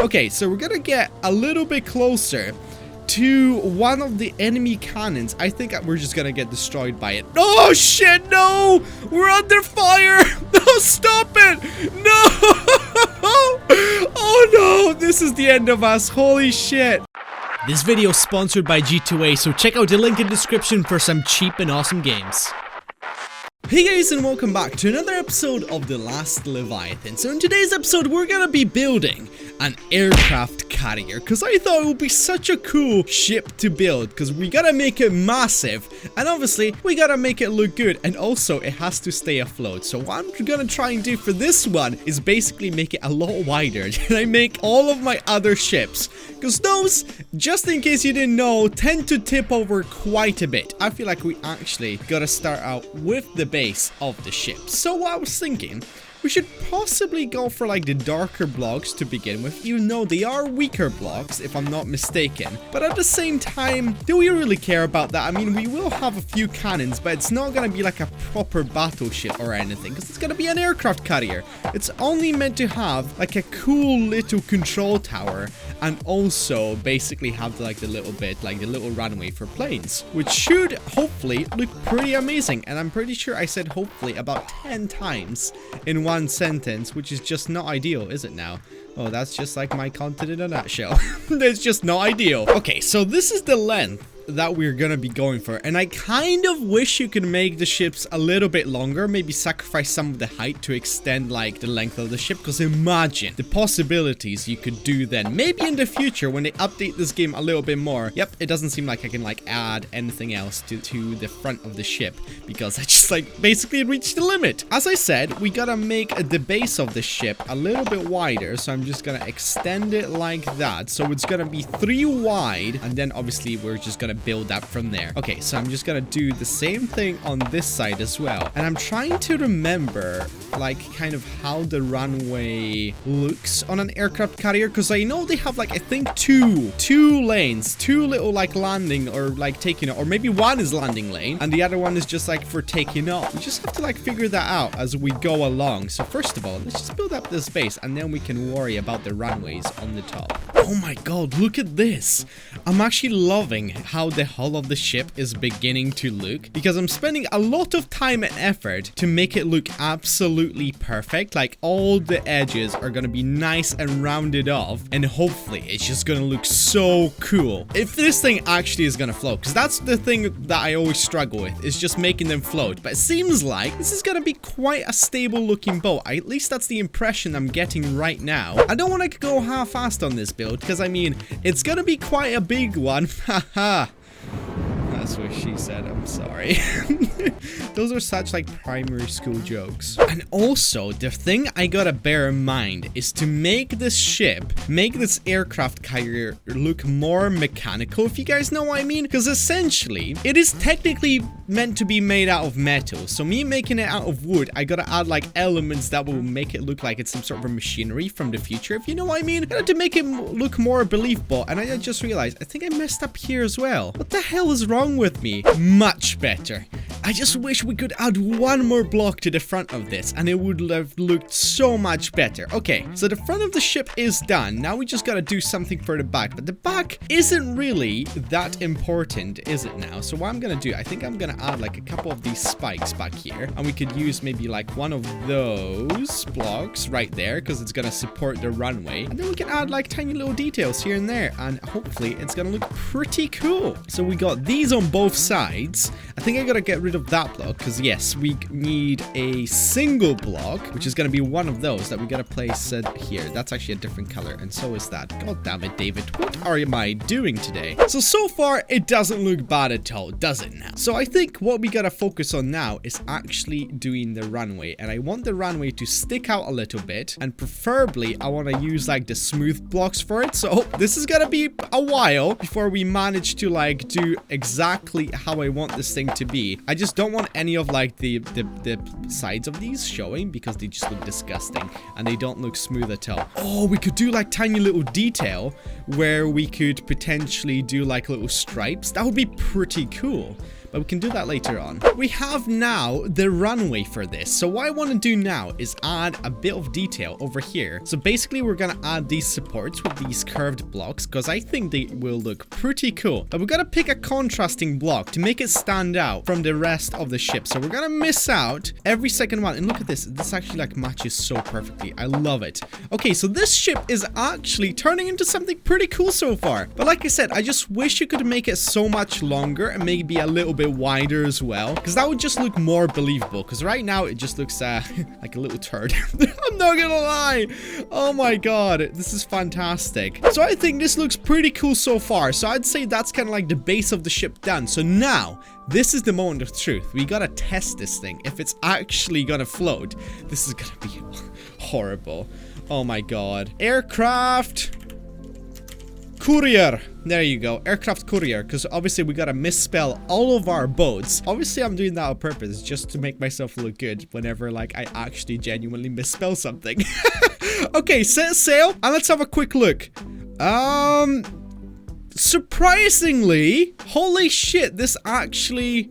Okay, so we're gonna get a little bit closer to one of the enemy cannons. I think we're just gonna get destroyed by it. Oh shit, no! We're under fire! No, stop it! No! Oh no! This is the end of us. Holy shit. This video is sponsored by G2A, so check out the link in the description for some cheap and awesome games. Hey guys, and welcome back to another episode of The Last Leviathan. So in today's episode, we're gonna be building an aircraft carrier, because I thought it would be such a cool ship to build, because we gotta make it massive, and obviously we gotta make it look good, and also it has to stay afloat. So what I'm gonna try and do for this one is basically make it a lot wider than I make all of my other ships, because those, just in case you didn't know, tend to tip over quite a bit. I feel like we actually gotta start out with the base of the ship. So what I was thinking, we should possibly go for like the darker blocks to begin with, even though they are weaker blocks if I'm not mistaken. But at the same time, do we really care about that? I mean, we will have a few cannons, but it's not gonna be like a proper battleship or anything, because it's gonna be an aircraft carrier. It's only meant to have like a cool little control tower, and also basically have like the little runway for planes, which should hopefully look pretty amazing. And I'm pretty sure I said hopefully about 10 times in one sentence, which is just not ideal, is it now? Oh, that's just like my content in a nutshell. It's just not ideal. Okay, so this is the length that we're gonna be going for, and I kind of wish you could make the ships a little bit longer, maybe sacrifice some of the height to extend like the length of the ship, because imagine the possibilities you could do then. Maybe in the future when they update this game a little bit more. Yep, it doesn't seem like I can like add anything else to the front of the ship, because I just like basically reached the limit. As I said, we gotta make the base of the ship a little bit wider, so I'm just gonna extend it like that, so it's gonna be 3 wide, and then obviously we're just gonna build up from there. Okay, so I'm just gonna do the same thing on this side as well, and I'm trying to remember like kind of how the runway looks on an aircraft carrier, because I know they have like, I think two lanes, two little like landing or like taking off, or maybe one is landing lane and the other one is just like for taking off. We just have to like figure that out as we go along. So first of all, let's just build up this base, and then we can worry about the runways on the top. Oh my god, look at this. I'm actually loving how the hull of the ship is beginning to look, because I'm spending a lot of time and effort to make it look absolutely perfect. Like all the edges are gonna be nice and rounded off, and hopefully it's just gonna look so cool if this thing actually is gonna float, because that's the thing that I always struggle with, is just making them float. But it seems like this is gonna be quite a stable looking boat. At least that's the impression I'm getting right now. I don't want to go half-assed on this build, because I mean, it's gonna be quite a big one. Haha. That's what she said. I'm sorry. Those are such like primary school jokes. And also, the thing I gotta bear in mind is to make this ship, make this aircraft carrier look more mechanical, if you guys know what I mean. Because essentially, it is technically meant to be made out of metal. So me making it out of wood, I gotta add like elements that will make it look like it's some sort of a machinery from the future, if you know what I mean. To make it look more believable. And I just realized, I think I messed up here as well. What the hell is wrong with me? Much better. I just wish we could add one more block to the front of this, and it would have looked so much better. Okay, so the front of the ship is done. Now we just gotta do something for the back, but the back isn't really that important, is it now? So what I'm gonna do, I think I'm gonna add like a couple of these spikes back here, and we could use maybe like one of those blocks right there, because it's gonna support the runway, and then we can add like tiny little details here and there, and hopefully it's gonna look pretty cool. So we got these on both sides. I think I gotta get rid of that block, because yes, we need a single block, which is gonna be one of those that we gotta place here. That's actually a different color, and so is that. God damn it, David, what am I doing today? So far it doesn't look bad at all, does it now? So I think what we gotta focus on now is actually doing the runway, and I want the runway to stick out a little bit, and preferably I want to use like the smooth blocks for it. So this is gonna be a while before we manage to like do exactly how I want this thing to be. I just don't want any of like the sides of these showing, because they just look disgusting and they don't look smooth at all. Oh, we could do like tiny little detail where we could potentially do like little stripes. That would be pretty cool. but we can do that later on. We have now the runway for this. So what I want to do now is add a bit of detail over here. So basically we're gonna add these supports with these curved blocks because I think they will look pretty cool. But we're gonna pick a contrasting block to make it stand out from the rest of the ship. So we're gonna miss out every second one. And look at this. This actually like matches so perfectly. I love it. Okay, so this ship is actually turning into something pretty cool so far. But like I said, I just wish you could make it so much longer and maybe a little bit wider as well, because that would just look more believable. Because right now it just looks like a little turd. I'm not gonna lie. Oh my god, this is fantastic. So I think this looks pretty cool so far. So I'd say that's kind of like the base of the ship done. So now this is the moment of truth. We gotta test this thing. If it's actually gonna float, this is gonna be horrible. Oh my god. Aircraft courier. There you go. Aircraft courier. Because obviously we gotta misspell all of our boats. Obviously I'm doing that on purpose just to make myself look good whenever like I actually genuinely misspell something. Okay, set sail and let's have a quick look. Surprisingly, holy shit, this actually...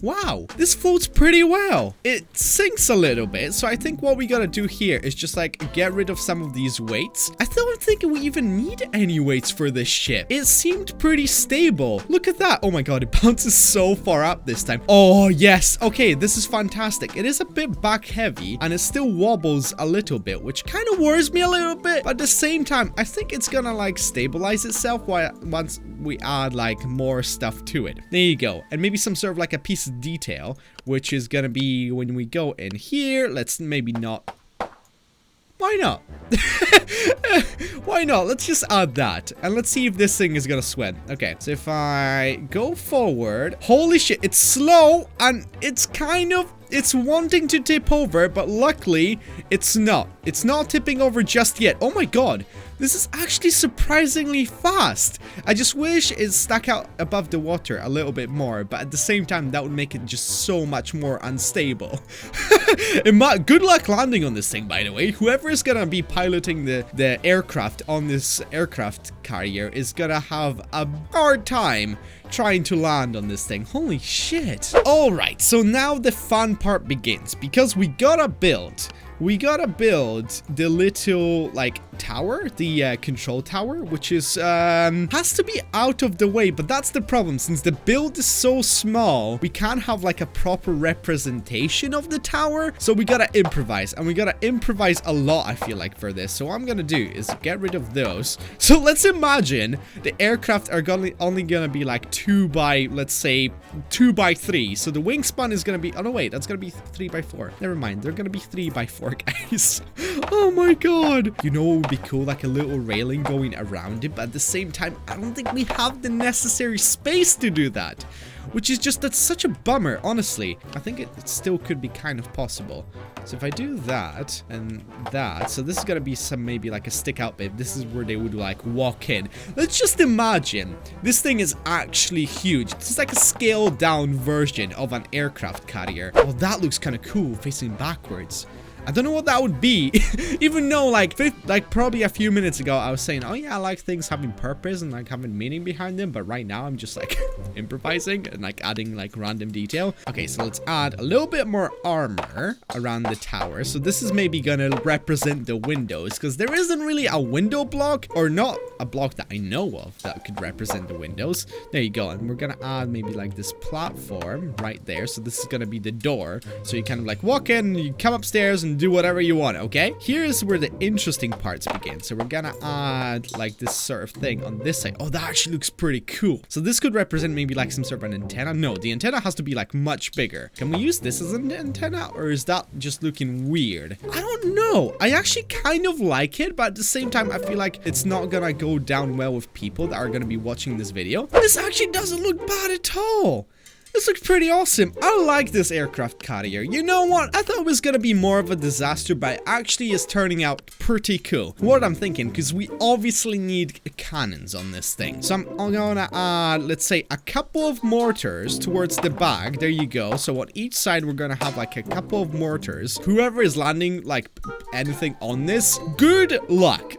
Wow, this floats pretty well. It sinks a little bit, so I think what we gotta do here is just like get rid of some of these weights. I don't think we even need any weights for this ship. It seemed pretty stable. Look at that. Oh my god, it bounces so far up this time. Oh yes. Okay, this is fantastic. It is a bit back heavy and it still wobbles a little bit, which kind of worries me a little bit. But at the same time, I think it's gonna like stabilize itself once we add like more stuff to it. There you go. And maybe some sort of like a piece of detail, which is gonna be when we go in here. Let's maybe not. Why not? Why not? Let's just add that and let's see if this thing is gonna swim. Okay, so if I go forward, holy shit, it's slow and it's kind of, it's wanting to tip over, but luckily it's not tipping over just yet. Oh my god, this is actually surprisingly fast. I just wish it stuck out above the water a little bit more, but at the same time that would make it just so much more unstable. Good luck landing on this thing, by the way. Whoever is gonna be piloting the aircraft on this aircraft carrier is gonna have a hard time trying to land on this thing. Holy shit. All right, so now the fun part begins, because we gotta build the little like tower, the control tower, which is has to be out of the way. But that's the problem, since the build is so small, we can't have like a proper representation of the tower. So we gotta improvise, and we gotta improvise a lot, I feel like, for this. So what I'm gonna do is get rid of those. So let's imagine the aircraft are only gonna be like 2 by, let's say 2 by 3. So the wingspan is gonna be, oh no wait, that's gonna be 3 by 4. Never mind, they're gonna be 3 by 4, guys. Oh my god. You know what would be cool? Like a little railing going around it, but at the same time I don't think we have the necessary space to do that, which is just, that's such a bummer, honestly. I think it still could be kind of possible. So if I do that and that, so this is gonna be some, maybe like a stick out bit. This is where they would like walk in. Let's just imagine this thing is actually huge. This is like a scaled down version of an aircraft carrier. Well, that looks kind of cool facing backwards. I don't know what that would be. Even though like probably a few minutes ago I was saying, oh yeah, I like things having purpose and like having meaning behind them, but right now I'm just like improvising and like adding like random detail. Okay, so let's add a little bit more armor around the tower. So this is maybe gonna represent the windows, because there isn't really a window block, or not a block that I know of that could represent the windows. There you go. And we're gonna add maybe like this platform right there. So this is gonna be the door. So you kind of like walk in, you come upstairs and do whatever you want. Okay, here's where the interesting parts begin. So we're gonna add like this sort of thing on this side. Oh, that actually looks pretty cool. So this could represent maybe like some sort of an antenna. No, the antenna has to be like much bigger. Can we use this as an antenna, or is that just looking weird? I don't know. I actually kind of like it, but at the same time I feel like it's not gonna go down well with people that are gonna be watching this video. This actually doesn't look bad at all. This looks pretty awesome. I like this aircraft carrier. You know what? I thought it was gonna be more of a disaster, but it actually is turning out pretty cool. What I'm thinking, because we obviously need cannons on this thing. So I'm gonna add, let's say, a couple of mortars towards the back. There you go. So on each side, we're gonna have like a couple of mortars. Whoever is landing like anything on this, good luck.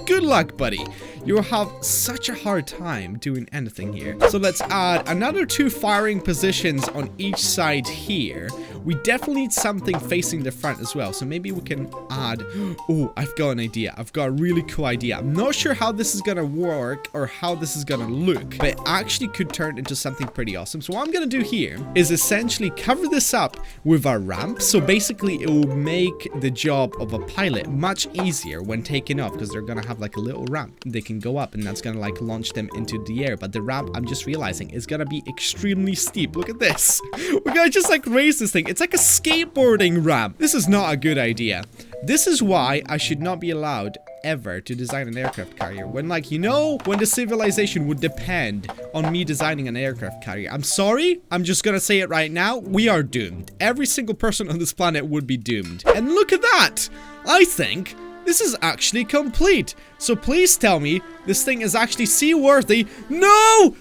Good luck, buddy. you will have such a hard time doing anything here. So let's add another 2 firing positions on each side here. We definitely need something facing the front as well. So maybe we can add... Oh, I've got an idea. I've got a really cool idea. I'm not sure how this is going to work or how this is going to look, but it actually could turn into something pretty awesome. So what I'm going to do here is essentially cover this up with a ramp. So basically it will make the job of a pilot much easier when taking off, because they're going to have like a little ramp they can go up, and that's going to like launch them into the air. But the ramp, I'm just realizing, is going to be extremely steep. Look at this. We're going to just like raise this thing. It's like a skateboarding ramp. This is not a good idea. This is why I should not be allowed ever to design an aircraft carrier. When, like, you know, when the civilization would depend on me designing an aircraft carrier. I'm sorry, I'm just gonna say it right now. We are doomed. Every single person on this planet would be doomed. And look at that! I think this is actually complete. So please tell me this thing is actually seaworthy. No!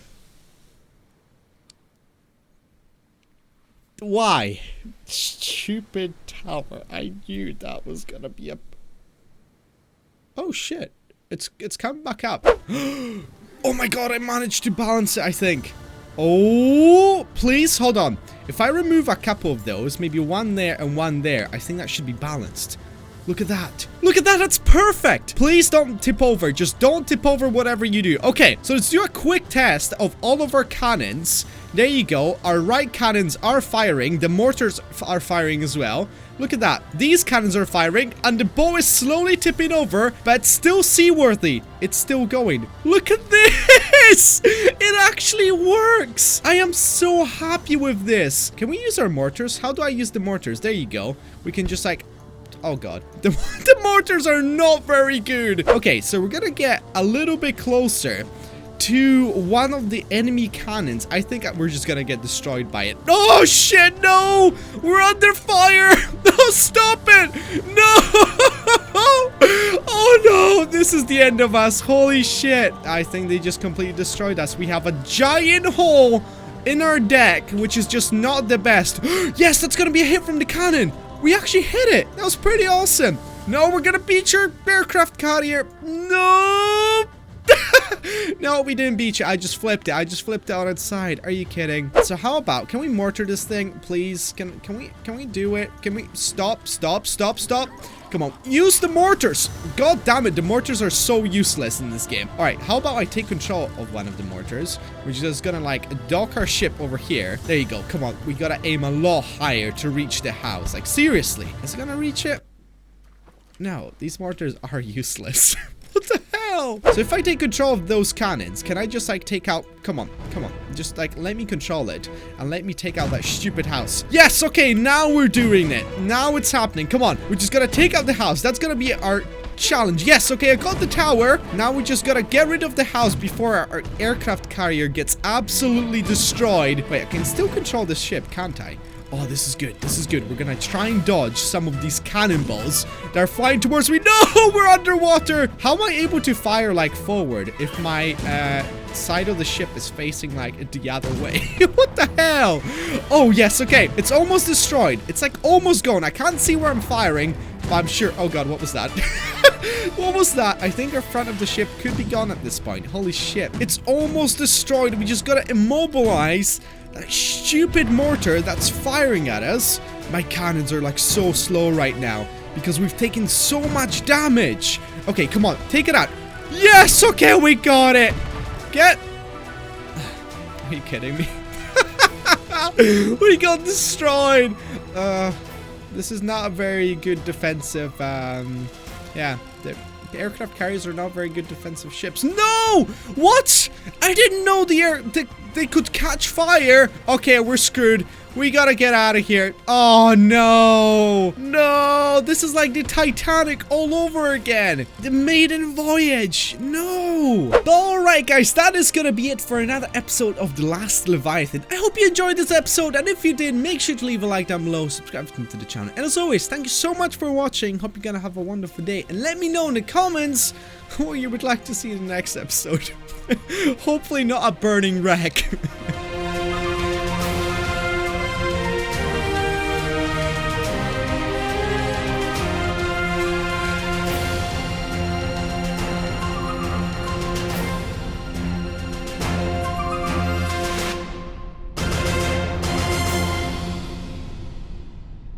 Why? Stupid tower. I knew that was gonna be a... Oh shit. It's coming back up. Oh my god, I managed to balance it, I think. Oh, please, hold on. If I remove a couple of those, maybe one there and one there, I think that should be balanced. Look at that. Look at that. That's perfect. Please don't tip over. Just don't tip over whatever you do. Okay, so let's do a quick test of all of our cannons. There you go. Our right cannons are firing. The mortars are firing as well. Look at that. These cannons are firing, and the boat is slowly tipping over, but it's still seaworthy. It's still going. Look at this. It actually works. I am so happy with this. Can we use our mortars? How do I use the mortars? There you go. We can just like... Oh god, the mortars are not very good. Okay, so we're gonna get a little bit closer to one of the enemy cannons. I think we're just gonna get destroyed by it. Oh shit, no! We're under fire! No, stop it! No! Oh no, this is the end of us. Holy shit. I think they just completely destroyed us. We have a giant hole in our deck, which is just not the best. Yes, that's gonna be a hit from the cannon. We actually hit it. That was pretty awesome. No, we're gonna beat your aircraft carrier. No. No, we didn't beat you. I just flipped it. I just flipped it on its side. Are you kidding? So how about, can we mortar this thing, please? Can we do it? Can we stop? Come on, use the mortars. God damn it, the mortars are so useless in this game. All right, how about I take control of one of the mortars? We're just gonna like dock our ship over here. There you go. Come on, we gotta aim a lot higher to reach the house. Like seriously, is it gonna reach it? No, these mortars are useless. What the hell? So if I take control of those cannons, can I just like take out... Come on. Just like let me control it and let me take out that stupid house. Yes, okay, now we're doing it. Now it's happening. Come on. We're just gonna take out the house. That's gonna be our challenge. Yes, okay, I got the tower. Now we just gotta get rid of the house before our aircraft carrier gets absolutely destroyed. Wait, I can still control this ship, can't I? Oh, this is good. This is good. We're gonna try and dodge some of these cannonballs that are flying towards me. No, we're underwater. How am I able to fire like forward if my side of the ship is facing like the other way? What the hell? Oh, yes. Okay. It's almost destroyed. It's like almost gone. I can't see where I'm firing, but I'm sure. Oh, God. What was that? What was that? I think our front of the ship could be gone at this point. Holy shit. It's almost destroyed. We just gotta immobilize that stupid mortar that's firing at us. My cannons are like so slow right now because we've taken so much damage. Okay, come on, take it out. Yes, okay, we got it. Get... Are you kidding me? We got destroyed. This is not a very good defensive, yeah, the aircraft carriers are not very good defensive ships. No! What? I didn't know they could catch fire. Okay, we're screwed. We gotta get out of here. Oh, no. No, this is like the Titanic all over again. The maiden voyage. No. But alright, guys, that is gonna be it for another episode of The Last Leviathan. I hope you enjoyed this episode, and if you did, make sure to leave a like down below, subscribe to the channel. And as always, thank you so much for watching. Hope you're gonna have a wonderful day, and let me know in the comments what you would like to see in the next episode. Hopefully not a burning wreck.